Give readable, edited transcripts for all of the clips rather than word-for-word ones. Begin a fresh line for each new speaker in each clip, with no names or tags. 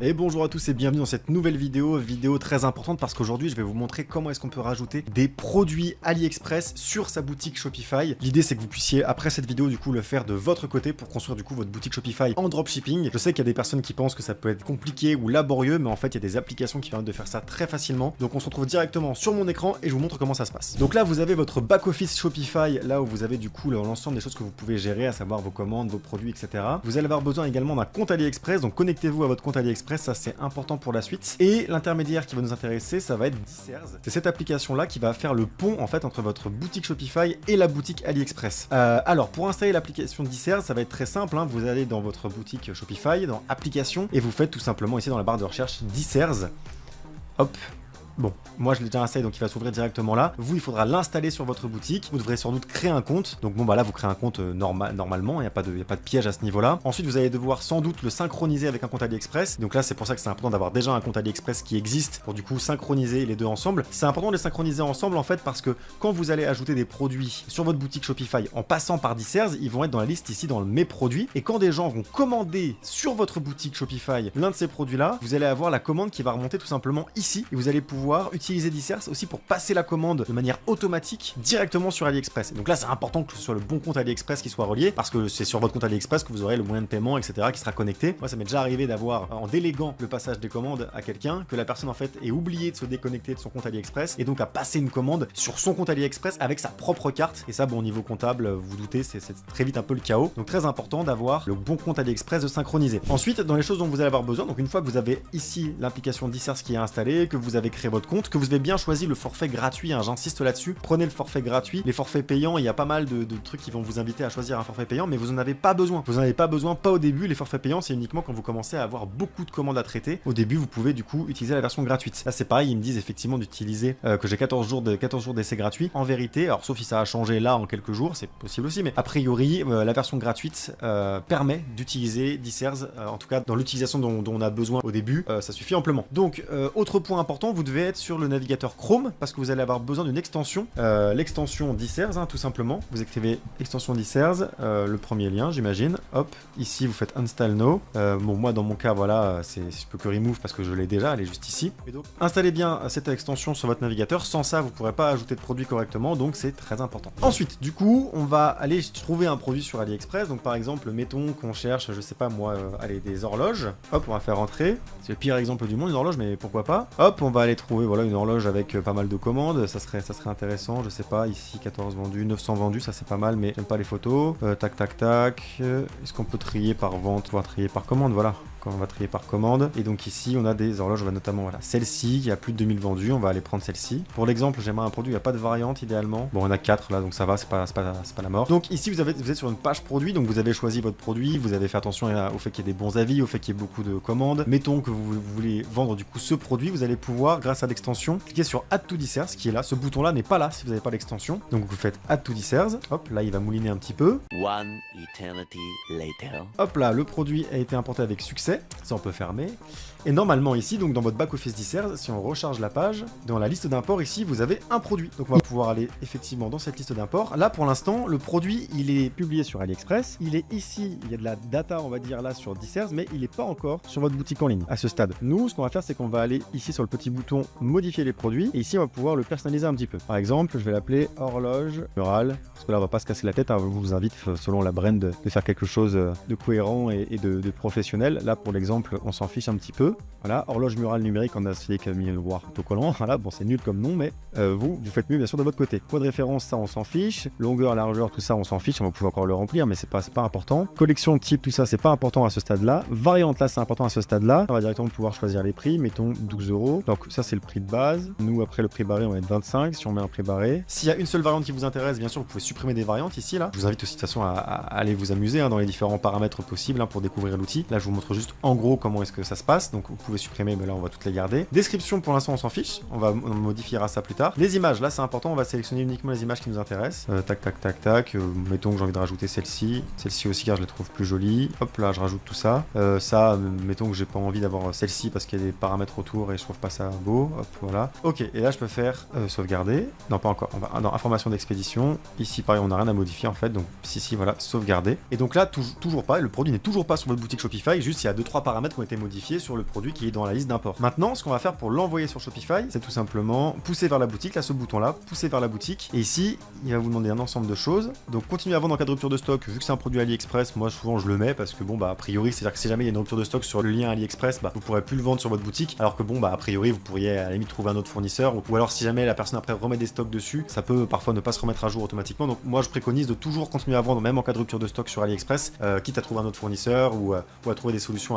Et bonjour à tous et bienvenue dans cette nouvelle vidéo très importante parce qu'aujourd'hui je vais vous montrer comment est-ce qu'on peut rajouter des produits AliExpress sur sa boutique Shopify. L'idée c'est que vous puissiez après cette vidéo du coup le faire de votre côté pour construire du coup votre boutique Shopify en dropshipping. Je sais qu'il y a des personnes qui pensent que ça peut être compliqué ou laborieux, mais en fait il y a des applications qui permettent de faire ça très facilement. Donc on se retrouve directement sur mon écran et je vous montre comment ça se passe. Donc là vous avez votre back-office Shopify, là où vous avez du coup l'ensemble des choses que vous pouvez gérer, à savoir vos commandes, vos produits, etc. Vous allez avoir besoin également d'un compte AliExpress, donc connectez-vous à votre compte AliExpress, ça c'est important pour la suite. Et l'intermédiaire qui va nous intéresser, ça va être Dicers. C'est cette application là qui va faire le pont en fait entre votre boutique Shopify et la boutique AliExpress. Alors pour installer l'application Dicers, ça va être très simple, hein. Vous allez dans votre boutique Shopify, dans application, et vous faites tout simplement ici dans la barre de recherche Dicers. Hop. Bon, moi je l'ai déjà installé donc il va s'ouvrir directement là. Vous, il faudra l'installer sur votre boutique. Vous devrez sans doute créer un compte. Donc bon bah là vous créez un compte normalement, il n'y a pas de piège à ce niveau-là. Ensuite vous allez devoir sans doute le synchroniser avec un compte AliExpress. Donc là c'est pour ça que c'est important d'avoir déjà un compte AliExpress qui existe pour du coup synchroniser les deux ensemble. C'est important de les synchroniser ensemble en fait parce que quand vous allez ajouter des produits sur votre boutique Shopify en passant par Dicers, ils vont être dans la liste ici dans le mes produits. Et quand des gens vont commander sur votre boutique Shopify l'un de ces produits là, vous allez avoir la commande qui va remonter tout simplement ici et vous allez pouvoir utiliser Dicers aussi pour passer la commande de manière automatique directement sur AliExpress. Et donc là c'est important que ce soit le bon compte AliExpress qui soit relié parce que c'est sur votre compte AliExpress que vous aurez le moyen de paiement, etc. qui sera connecté. Moi ça m'est déjà arrivé d'avoir, en déléguant le passage des commandes à quelqu'un, que la personne en fait ait oublié de se déconnecter de son compte AliExpress et donc a passé une commande sur son compte AliExpress avec sa propre carte. Et ça bon, au niveau comptable, vous vous doutez, c'est très vite un peu le chaos. Donc très important d'avoir le bon compte AliExpress de synchroniser. Ensuite, dans les choses dont vous allez avoir besoin, donc une fois que vous avez ici l'application Dicers qui est installée, que vous avez créé votre compte, que vous avez bien choisi le forfait gratuit, hein, j'insiste là-dessus, prenez le forfait gratuit. Les forfaits payants, il y a pas mal de trucs qui vont vous inviter à choisir un forfait payant, mais vous en avez pas besoin. Vous en avez pas besoin, pas au début. Les forfaits payants, c'est uniquement quand vous commencez à avoir beaucoup de commandes à traiter. Au début, vous pouvez du coup utiliser la version gratuite. Là, c'est pareil, ils me disent effectivement d'utiliser que j'ai 14 jours d'essai gratuit. En vérité, alors sauf si ça a changé là en quelques jours, c'est possible aussi, mais a priori, la version gratuite permet d'utiliser Dicers, en tout cas dans l'utilisation dont on a besoin au début, ça suffit amplement. Donc, autre point important, vous devez être sur le navigateur Chrome parce que vous allez avoir besoin d'une extension, l'extension Dicers, hein, tout simplement. Vous écrivez extension Dicers, le premier lien, j'imagine. Hop, ici vous faites install now. Bon, moi dans mon cas, voilà, je peux que remove parce que je l'ai déjà, elle est juste ici. Et donc, installez bien cette extension sur votre navigateur. Sans ça, vous ne pourrez pas ajouter de produit correctement, donc c'est très important. Ensuite, du coup, on va aller trouver un produit sur AliExpress. Donc, par exemple, mettons qu'on cherche, je sais pas moi, allez, des horloges. Hop, on va faire entrer. C'est le pire exemple du monde, une horloge, mais pourquoi pas. Hop, on va aller trouver, voilà, une horloge avec pas mal de commandes, ça serait intéressant, je sais pas, ici 14 vendus, 900 vendus, ça c'est pas mal, mais j'aime pas les photos. Tac tac tac, est-ce qu'on peut trier par vente, voire trier par commande, voilà. Quand on va trier par commande, et donc ici on a des horloges, on va notamment, voilà, celle-ci, il y a plus de 2000 vendus, on va aller prendre celle-ci. Pour l'exemple, j'aimerais un produit, il n'y a pas de variante idéalement. Bon, on a 4 là, donc ça va, c'est pas la mort. Donc ici vous êtes sur une page produit, donc vous avez choisi votre produit, vous avez fait attention au fait qu'il y ait des bons avis, au fait qu'il y ait beaucoup de commandes. Mettons que vous voulez vendre du coup ce produit, vous allez pouvoir, grâce à l'extension, cliquer sur Add to Dicers, qui est là. Ce bouton là n'est pas là si vous n'avez pas l'extension. Donc vous faites Add to Dicers, hop, là il va mouliner un petit peu.
One eternity later.
Hop là, le produit a été importé avec succès, ça on peut fermer. Et normalement ici, donc dans votre back-office Dicers, si on recharge la page, dans la liste d'import ici, vous avez un produit. Donc on va pouvoir aller effectivement dans cette liste d'import. Là pour l'instant, le produit, il est publié sur AliExpress. Il est ici, il y a de la data, on va dire là sur Dicers, mais il n'est pas encore sur votre boutique en ligne à ce stade. Nous, ce qu'on va faire, c'est qu'on va aller ici sur le petit bouton modifier les produits. Et ici, on va pouvoir le personnaliser un petit peu. Par exemple, je vais l'appeler horloge murale. Parce que là, on va pas se casser la tête, hein. Je vous invite, selon la brand, de faire quelque chose de cohérent et de professionnel. Là, pour l'exemple, on s'en fiche un petit peu. Voilà, horloge murale numérique en acier noir autocollant. Voilà, bon, c'est nul comme nom, mais vous faites mieux bien sûr de votre côté. Point de référence, ça on s'en fiche. Longueur, largeur, tout ça on s'en fiche. On va pouvoir encore le remplir, mais c'est pas important. Collection, type, tout ça, c'est pas important à ce stade-là. Variante, là, c'est important à ce stade-là. On va directement pouvoir choisir les prix. Mettons 12 €. Donc ça, c'est le prix de base. Nous, après le prix barré, on va être 25 si on met un prix barré. S'il y a une seule variante qui vous intéresse, bien sûr, vous pouvez supprimer des variantes ici, là. Je vous invite aussi de toute façon à aller vous amuser hein, dans les différents paramètres possibles hein, pour découvrir l'outil. Là, je vous montre juste en gros comment est-ce que ça se passe. Donc vous pouvez supprimer, mais là on va toutes les garder. Description, pour l'instant on s'en fiche, on modifiera ça plus tard. Les images, là c'est important, on va sélectionner uniquement les images qui nous intéressent. Tac tac tac tac, mettons que j'ai envie de rajouter celle-ci aussi car je les trouve plus jolies. Hop là, je rajoute tout ça. Ça, mettons que j'ai pas envie d'avoir celle-ci parce qu'il y a des paramètres autour et je trouve pas ça beau. Hop, voilà. Ok, et là je peux faire sauvegarder. Non, pas encore. On va dans information d'expédition. Ici pareil, on n'a rien à modifier en fait, donc si voilà, sauvegarder. Et donc là, toujours pas, le produit n'est toujours pas sur votre boutique Shopify, juste il y a 2-3 paramètres qui ont été modifiés sur le produit qui est dans la liste d'import. Maintenant, ce qu'on va faire pour l'envoyer sur Shopify, c'est tout simplement pousser vers la boutique, là ce bouton-là, pousser vers la boutique. Et ici, il va vous demander un ensemble de choses. Donc continuez à vendre en cas de rupture de stock, vu que c'est un produit AliExpress, moi souvent je le mets parce que bon bah a priori, c'est-à-dire que si jamais il y a une rupture de stock sur le lien AliExpress, bah vous pourrez plus le vendre sur votre boutique, alors que bon bah a priori vous pourriez à la limite trouver un autre fournisseur, ou alors si jamais la personne après remet des stocks dessus, ça peut parfois ne pas se remettre à jour automatiquement. Donc moi je préconise de toujours continuer à vendre même en cas de rupture de stock sur AliExpress, quitte à trouver un autre fournisseur ou à trouver des solutions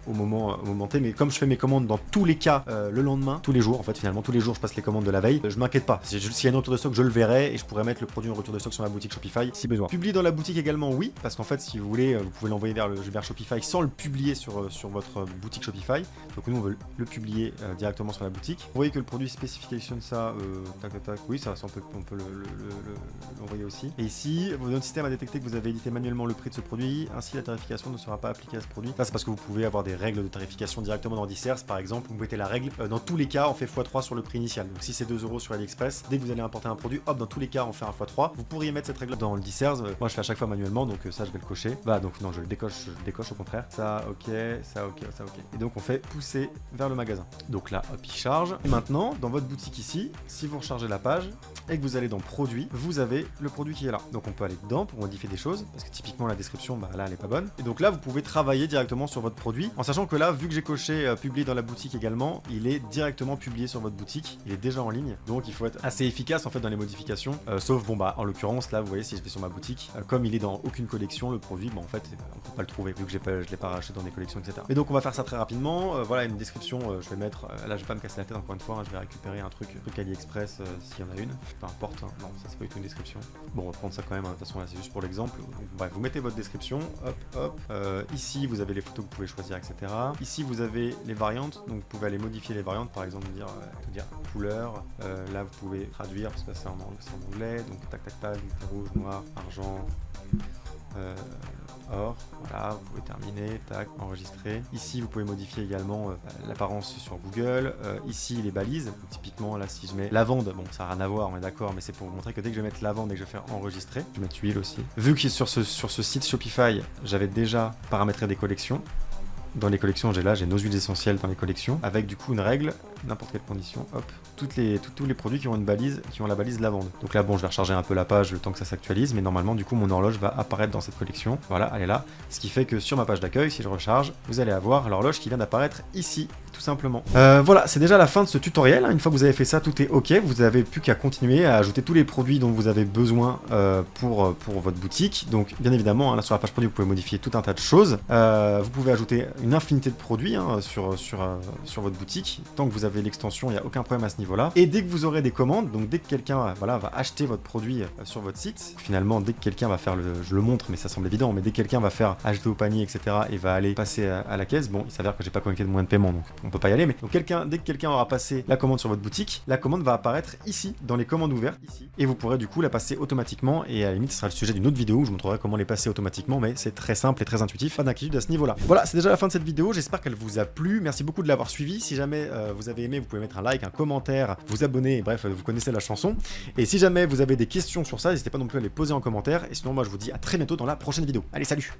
au moment T. Mais comme je fais mes commandes dans tous les cas le lendemain, tous les jours en fait, finalement tous les jours je passe les commandes de la veille, je m'inquiète pas. S'il y a une rupture de stock, je le verrai et je pourrais mettre le produit en rupture de stock sur ma boutique Shopify si besoin. Publier dans la boutique également, oui, parce qu'en fait si vous voulez, vous pouvez l'envoyer vers Shopify sans le publier sur votre boutique Shopify. Donc nous on veut le publier directement sur la boutique. Vous voyez que le produit specification, ça, oui, ça on peut l'envoyer aussi. Et ici, votre système a détecté que vous avez édité manuellement le prix de ce produit, ainsi la tarification ne sera pas appliquée à ce produit. Là c'est parce que vous pouvez avoir des règles de tarification directement dans Dissers, par exemple, vous mettez la règle, dans tous les cas on fait x3 sur le prix initial. Donc si c'est 2 € sur AliExpress, dès que vous allez importer un produit, hop, dans tous les cas on fait un x3. Vous pourriez mettre cette règle dans le Dissers, moi je fais à chaque fois manuellement, donc ça je vais le cocher. Bah donc non, je le décoche au contraire. Ça ok, ça ok, ça ok. Et donc on fait pousser vers le magasin. Donc là hop, il charge. Et maintenant, dans votre boutique ici, si vous rechargez la page et que vous allez dans produit, vous avez le produit qui est là. Donc on peut aller dedans pour modifier des choses, parce que typiquement la description, bah là elle est pas bonne. Et donc là vous pouvez travailler directement sur votre produit, en sachant que là, vu que j'ai coché publier dans la boutique également, il est directement publié sur votre boutique, il est déjà en ligne. Donc il faut être assez efficace en fait dans les modifications, sauf bon bah en l'occurrence là vous voyez si je vais sur ma boutique, comme il est dans aucune collection le produit, bah en fait on peut pas le trouver vu que je l'ai pas racheté dans des collections, etc. Et donc on va faire ça très rapidement. Voilà une description, je vais mettre, là je vais pas me casser la tête encore une fois, hein, je vais récupérer un truc AliExpress s'il y en a une, peu importe, hein. Non ça c'est pas du tout une description. Bon on va prendre ça quand même, hein. De toute façon là c'est juste pour l'exemple. Bref, vous mettez votre description, hop, ici vous avez les photos que vous pouvez choisir, etc. Ici vous avez les variantes, donc vous pouvez aller modifier les variantes, par exemple dire couleur, là vous pouvez traduire parce que c'est en anglais, donc tac tac tac, rouge, noir, argent, or, voilà, vous pouvez terminer, tac, enregistrer. Ici, vous pouvez modifier également l'apparence sur Google. Ici, les balises. Donc, typiquement, là, si je mets lavande, bon, ça n'a rien à voir, on est d'accord, mais c'est pour vous montrer que dès que je vais mettre lavande et que je vais faire enregistrer, je vais mettre huile aussi. Vu que sur ce site Shopify, j'avais déjà paramétré des collections. Dans les collections, j'ai nos huiles essentielles dans les collections, avec du coup une règle, n'importe quelle condition, hop, tous les produits qui ont une balise, qui ont la balise lavande. Donc là, bon, je vais recharger un peu la page le temps que ça s'actualise, mais normalement, du coup, mon horloge va apparaître dans cette collection. Voilà, elle est là. Ce qui fait que sur ma page d'accueil, si je recharge, vous allez avoir l'horloge qui vient d'apparaître ici, tout simplement. Voilà, c'est déjà la fin de ce tutoriel. Une fois que vous avez fait ça, tout est ok. Vous n'avez plus qu'à continuer à ajouter tous les produits dont vous avez besoin pour votre boutique. Donc, bien évidemment, là sur la page produit, vous pouvez modifier tout un tas de choses. Vous pouvez ajouter une infinité de produits sur votre boutique. Tant que vous avez l'extension, il n'y a aucun problème à ce niveau-là. Et dès que vous aurez des commandes, donc dès que quelqu'un va acheter votre produit sur votre site, finalement, dès que quelqu'un va faire je le montre, mais ça semble évident, mais dès que quelqu'un va faire ajouter au panier, etc., et va aller passer à la caisse, bon, il s'avère que j'ai pas connecté de moyen de paiement, donc on peut pas y aller, mais donc dès que quelqu'un aura passé la commande sur votre boutique, la commande va apparaître ici, dans les commandes ouvertes, ici, et vous pourrez du coup la passer automatiquement, et à la limite, ce sera le sujet d'une autre vidéo où je vous montrerai comment les passer automatiquement, mais c'est très simple et très intuitif, pas d'inquiétude à ce niveau-là. Voilà, c'est déjà la fin de cette vidéo, j'espère qu'elle vous a plu, merci beaucoup de l'avoir suivi. Si jamais vous avez aimé, vous pouvez mettre un like, un commentaire, vous abonner, bref, vous connaissez la chanson. Et si jamais vous avez des questions sur ça, n'hésitez pas non plus à les poser en commentaire, et sinon moi je vous dis à très bientôt dans la prochaine vidéo. Allez, salut!